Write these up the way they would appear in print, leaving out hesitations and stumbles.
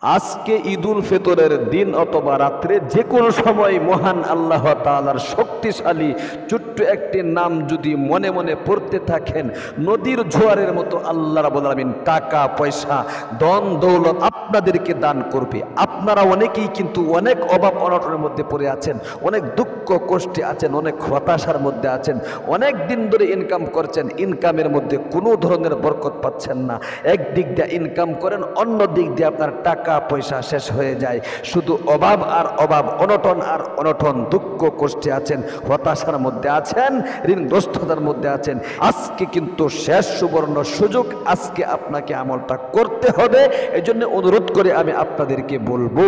আজকে ঈদুল ফিতরের দিন অথবা রাত্রে যে কোনো সময় মহান আল্লাহ তাআলার শক্তিশালী ছোট্ট একটি নাম যদি মনে মনে পড়তে থাকেন, নদীর জোয়ারের মতো আল্লাহ রাব্বুল আলামিন টাকা পয়সা ধন দৌলত আপনাদেরকে দান করবে। আপনারা অনেকেই কিন্তু অনেক অভাব অনটনের মধ্যে পড়ে আছেন, অনেক দুঃখ কষ্টে আছেন, অনেক হতাশার মধ্যে আছেন, অনেক দিন ধরে ইনকাম করছেন, ইনকামের মধ্যে কোনো ধরনের বরকত পাচ্ছেন না। একদিক দিয়ে ইনকাম করেন, অন্য দিক দিয়ে আপনার টাকা পয়সা শেষ হয়ে যায়, শুধু অভাব আর অভাব, অনটন আর অনটন, দুঃখ কষ্টে আছেন, হতাশার মধ্যে আছেন, ঋণগ্রস্ততার মধ্যে আছেন। আজকে কিন্তু শেষ সুবর্ণ সুযোগ, আজকে আপনাকে আমলটা করতে হবে। এই জন্য অনুরোধ করে আমি আপনাদেরকে বলবো,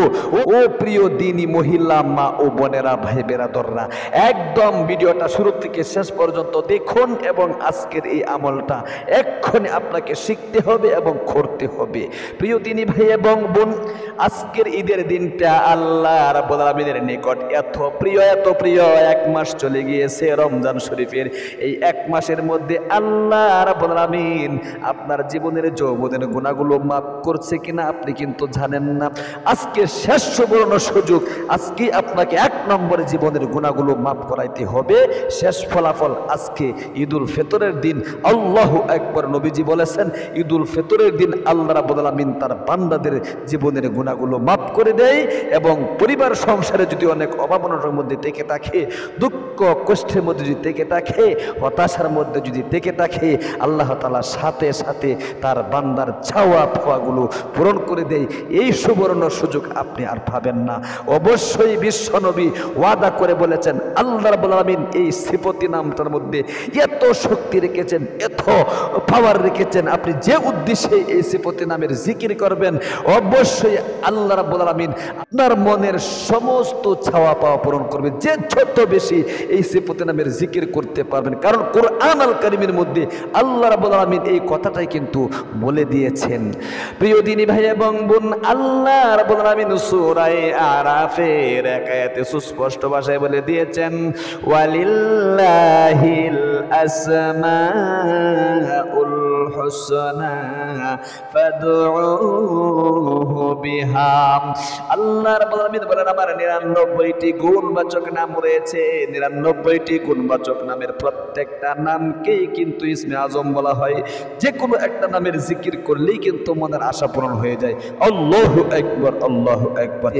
ও প্রিয় দিনী মহিলা, মা ও বোনেরা, ভাই বেরাদররা, একদম ভিডিওটা শুরু থেকে শেষ পর্যন্ত দেখুন এবং আজকের এই আমলটা এক্ষুনি আপনাকে শিখতে হবে এবং করতে হবে। প্রিয় দিনী ভাই এবং বোন, আজকের ঈদের দিনটা আল্লাহ রাব্বুল আলামিনের নিকট এত প্রিয়, এত প্রিয়। এক মাস চলে গিয়েছে রমজান শরীফের। এই এক মাসের মধ্যে আল্লাহ রাব্বুল আলামিন আপনার জীবনের যৌবনের গুনাহগুলো মাফ করছে কিনা আপনি কিন্তু জানেন না। আজকে শেষ সুবর্ণ সুযোগ, আজকে আপনাকে এক নম্বরে জীবনের গুনাহগুলো মাফ করাইতে হবে। শেষ ফলাফল আজকে ঈদুল ফিতরের দিন। আল্লাহু আকবার। নবীজি বলেছেন, ঈদুল ফিতরের দিন আল্লাহ রাব্বুল আলামিন তার বান্দাদের জীবনের গুনাহগুলো মাফ করে দেয়। এবং পরিবার সংসারে যদি অনেক অভাব অনটনের মধ্যে থেকে থাকে, দুঃখ কষ্টের মধ্যে যদি থেকে থাকে, হতাশার মধ্যে যদি থেকে থাকে, আল্লাহ তাআলা সাথে সাথে তার বান্দার চাওয়া পাওয়াগুলো পূরণ করে দেয়। এই সুবর্ণ সুযোগ আপনি আর পাবেন না। অবশ্যই বিশ্বনবী ওয়াদা করে বলেছেন, আল্লাহ রাব্বুল আলামিন এই সিফতি নামটার মধ্যে এত শক্তি রেখেছেন, এত পাওয়ার রেখেছেন। আপনি যে উদ্দেশ্যে এই সিফতি নামের জিকির করবেন, অবশ্যই আল্লাহ রাব্বুল আলামিন আপনার মনের সমস্ত চাওয়া পাওয়া পূরণ করবে। যে যত বেশি এই সিফতি নামের জিকির করতে পারবেন, কারণ কোরআন আল কারীমের মধ্যে আল্লাহ রাব্বুল আলামিন এই কথাটাই কিন্তু বলে দিয়েছেন। প্রিয় দিনী ভাই এবং বোন, আল্লাহ রাব্বুল আলামিন সূরা আরাফের এক আয়াতে সুস্পষ্ট ভাষায় বলে দিয়েছেন, ওয়ালিল্লাহিল আসমাউল হুসনা ফাদউহু বিহা। আল্লাহ রাব্বুল আলামিন বলেন, আমার 99টি গুণবাচক নাম রয়েছে। 99টি গুণবাচক নামের প্রত্যেকটা নামকেই কিন্তু ইসমে আজম বলা হয়। যে কোনো একটা নামের জিকির করলেই কিন্তু মনের আশা পূরণ হয়ে যায়। আল্লাহু আকবার, আল্লাহু আকবার।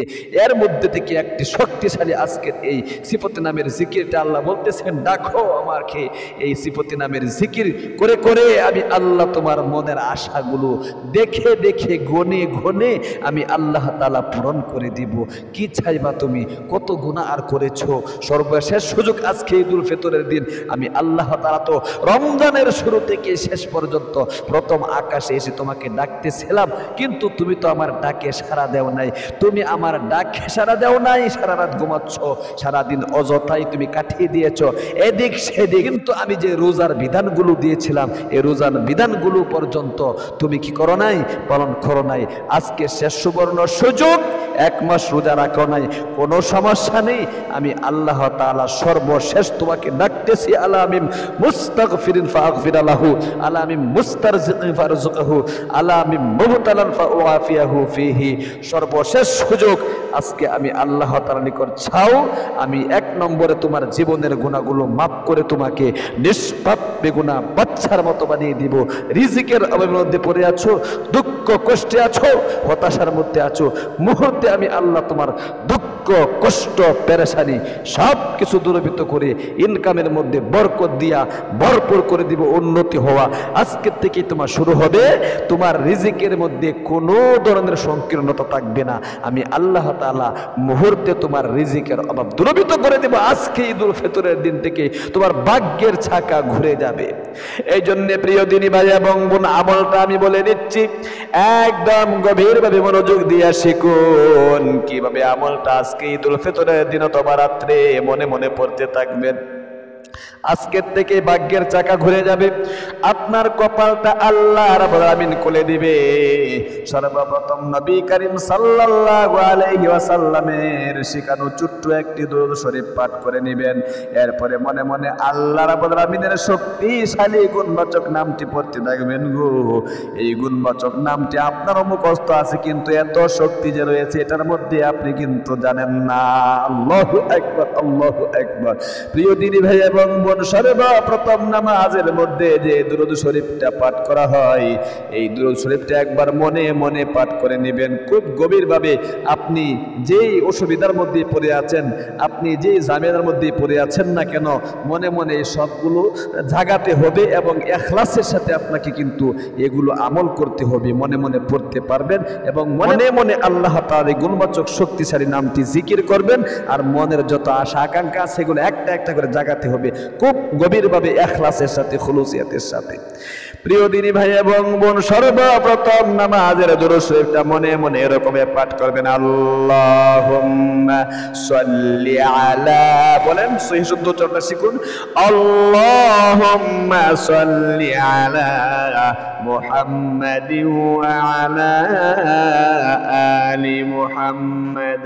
এর মধ্যে থেকে একটি শক্তিশালী আজকের এই সিফতি নামের জিকিরটা আল্লাহ বলতেছেন, ডাকো আমাকে। এই সিফতি নামের জিকির করে করে আমি আল্লাহ তোমার মনের আশাগুলো দেখে দেখে গনে গনে আমি আল্লাহ তাআলা পূরণ করে দিব। কি চাইবা তুমি? কত গুনাহ আর করেছো? সর্বশেষ সুযোগ আজকে ঈদুল ফিতরের দিন। আমি আল্লাহ তাআলা তো রমজানের শুরু থেকে শেষ পর্যন্ত প্রথম আকাশে এসে তোমাকে ডাকতেছিলাম, কিন্তু তুমি তো আমার ডাকে সাড়া দেও নাই। তুমি আমার ডাকে সাড়া দেও নাই, সারা রাত ঘুমাচ্ছ, সারাদিন অযথাই তুমি কাটিয়ে দিয়েছো এদিক সেদিক। কিন্তু আমি যে রোজার বিধানগুলো দিয়েছিলাম, এই রোজার বিধানগুলো পর্যন্ত তুমি কি করো নাই? পালন করো নাই। আজকে শেষ সুবর্ণ সুযোগ, এক মাস রোজা রাখো নাই, কোনো সমস্যা নেই। আমি আল্লাহ তাআলা সর্বশেষ তোমাকে ডাকতেছি, আলামিম মুস্তাগফিরিন ফাগফির লাহু, আলামিম মুস্তারজিকিন ফারজুকহু, আলামিম মুবতালান ফাউআফিয়াহু ফিহি। সর্বশেষ সুযোগ আজকে আমি আল্লাহ তাআলার নিকট চাও, আমি এক নম্বরে তোমার জীবনের গুনাহগুলো মাফ করে তোমাকে নিষ্পাপ বেগুনা বাচ্চার মতো বানিয়ে দিব। রিজিকের অভাবের মধ্যে পড়ে আছো, দুঃখ কষ্টে আছো, হতাশার মধ্যে আছো, মুহূর্তে আমি আল্লাহ তোমার দুঃখ কষ্ট পেরেশানি সব কিছু দূরীভূত করে ইনকামের মধ্যে বরকত দিয়া ভরপুর করে দিব। উন্নতি হওয়া আজকের থেকেই তোমার শুরু হবে। তোমার রিজিকের মধ্যে কোনো ধরনের সংকীর্ণতা থাকবে না। আমি আল্লাহ তাআলা মুহূর্তে তোমার রিজিকের অভাব দূরীভূত করে দেব। আজকে ঈদুল ফিতরের দিন থেকে তোমার ভাগ্যের চাকা ঘুরে যাবে। এই জন্য প্রিয় দিনী ভাই এবং বোন, আমলটা আমি বলে দিচ্ছি, একদম গভীরভাবে মনোযোগ দিয়ে শিখুন কিভাবে আমলটা আজকে ঈদুল ফিতরের দিন অথবা রাত্রে মনে মনে পড়তে থাকবেন। আজকের থেকে ভাগ্যের চাকা ঘুরে যাবে, আপনার কপালটা আল্লাহ রাব্বুল আলামিন খুলে দিবে। সর্বপ্রথম নবী করিম সাল্লাল্লাহু আলাইহি ওয়াসাল্লামের শিখানো ছোট্ট একটি দুরূদ শরীফ পাঠ করে নেবেন। এরপরে মনে মনে আল্লাহ রাব্বুল আলামিনের শক্তিশালী গুণবাচক নামটি পড়তে থাকবেন গো। এই গুণবাচক নামটি আপনারও মুখস্থ আছে, কিন্তু এত শক্তি যে রয়েছে এটার মধ্যে আপনি কিন্তু জানেন না। আল্লাহু আকবার, আল্লাহু আকবার। প্রিয় দিনী ভাই এবং বোন, সর্বপ্রথম নামাজের মধ্যে যে দুরূদ শরীফটা পাঠ করা হয়, এই দুরূদ শরীফটা একবার মনে মনে পাঠ করে নেবেন খুব গভীরভাবে। আপনি যেই অসুবিধার মধ্যে পড়ে আছেন, আপনি যেই ঝামেলার মধ্যে পড়ে আছেন না কেন, মনে মনে এই সবগুলো জাগাতে হবে এবং ইখলাসের সাথে আপনাকে কিন্তু এগুলো আমল করতে হবে। মনে মনে পড়তে পারবেন এবং মনে মনে আল্লাহ তাআলার গুণবাচক শক্তিশালী নামটি জিকির করবেন, আর মনের যত আশা আকাঙ্ক্ষা সেগুলো একটা একটা করে জাগাতে হবে খুব গভীরভাবে, ইখলাসের সাথে, খুলুসিয়াতের সাথে। প্রিয় দিনী ভাই এবং বোন, সর্বপ্রথম নামাজের দুরূদ শরীফটা মনে মনে এরকম পাঠ করবেন। আল্লাহুম্মা সাল্লি আলা, বলেন সহিহ শুদ্ধ উচ্চারণটা শিখুন। আল্লাহুম্মা সাল্লি আলা মুহাম্মাদিন ওয়া আলা আলি মুহাম্মাদ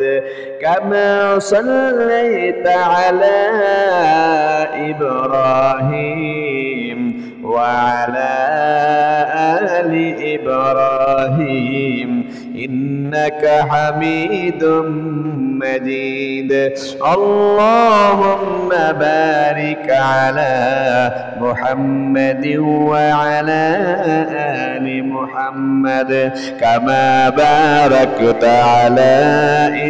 কামা সাল্লাইতা আলা ইব্রাহিম وعلى آل إبراهيم إنك حميد مجيد اللهم بارك على محمد وعلى آل محمد كما باركت على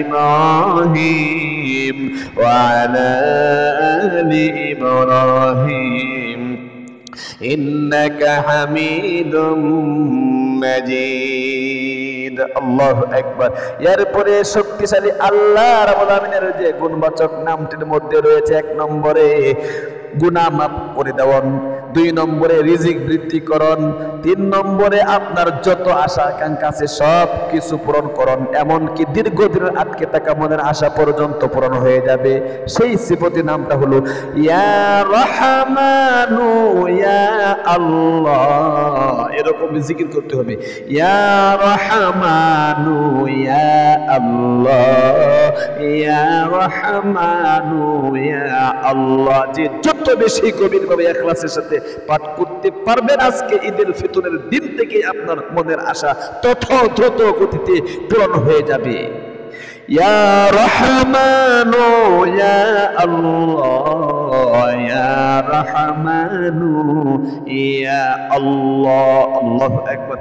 إبراهيم وعلى آل إبراهيم إنك حميد مجيد আল্লাহু আকবার। এরপরে শক্তিশালী আল্লাহ রাব্বুল আলামিনের যে গুণবাচক নামটির মধ্যে রয়েছে, এক নম্বরে গুনাহ মাফ করে দেওয়ান, 2 নম্বরে রিজিক বৃদ্ধিকরণ, 3 নম্বরে আপনার যত আশা আকাঙ্ক্ষা আছে সব কিছু পূরণ করুন, এমনকি দীর্ঘদিনের আটকে থাকা মনের আশা পর্যন্ত পূরণ হয়ে যাবে। সেই সিফতি নামটা হলো ইয়া রহমানু ইয়া আল্লাহ। এরকম জিকির করতে হবে, ইয়া রহমানু ইয়া আল্লাহ, ইয়া রহমানু ইয়া আল্লাহ। যে যত বেশি গভীরভাবে ইখলাসের সাথে পাঠ করতে পারবেন, আজকে ঈদুল ফিতরের দিন থেকে আপনার মনের আশা তত দ্রুত গতিতে পূরণ হয়ে যাবে। ইয়া রহমানু ইয়া আল্লাহ, ইয়া রহমানু ইয়া আল্লাহ। আল্লাহু আকবার।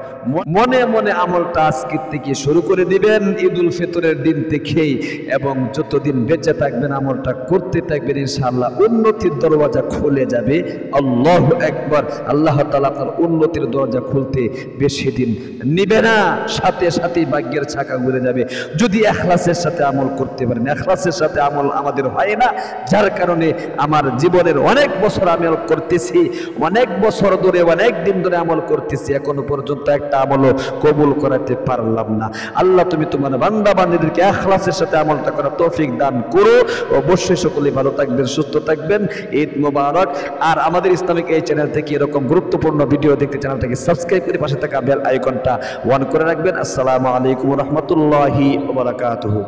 মনে মনে আমলটা আজকে থেকে শুরু করে দিবেন ঈদুল ফিতরের দিন থেকেই, এবং যতদিন বেঁচে থাকবেন আমলটা করতে থাকবেন, ইনশাআল্লাহ উন্নতির দরওয়াজা খুলে যাবে। আল্লাহু আকবার। আল্লাহ তাআলা আপনার উন্নতির দরজা খুলতে বেশি দিন নিবে না, সাথে সাথেই ভাগ্যের চাকা ঘুরে যাবে যদি ইখলাসের সাথে আমল করতে পারেন। ইখলাসের সাথে আমল আমাদের হয় না, যার কারণে আমার জীবনের অনেক বছর আমল করতেছি, অনেক বছর ধরে অনেক দিন ধরে আমল করতেছি, এখনো পর্যন্ত একটা আমলও কবুল করাতে পারলাম না। আল্লাহ তুমি তোমার বান্দা বান্দীদেরকে ইখলাসের সাথে আমলটা করার তৌফিক দান করো। অবশ্যই সকলে ভালো থাকবেন, সুস্থ থাকবেন। ঈদ মোবারক। আর আমাদের ইসলামিক এই চ্যানেল থেকে এরকম গুরুত্বপূর্ণ ভিডিও দেখতে চ্যানেলটাকে সাবস্ক্রাইব করে পাশে থাকা বেল আইকনটা অন করে রাখবেন। আসসালামু আলাইকুম ওয়া রাহমাতুল্লাহি ওয়া বারাকাতুহু।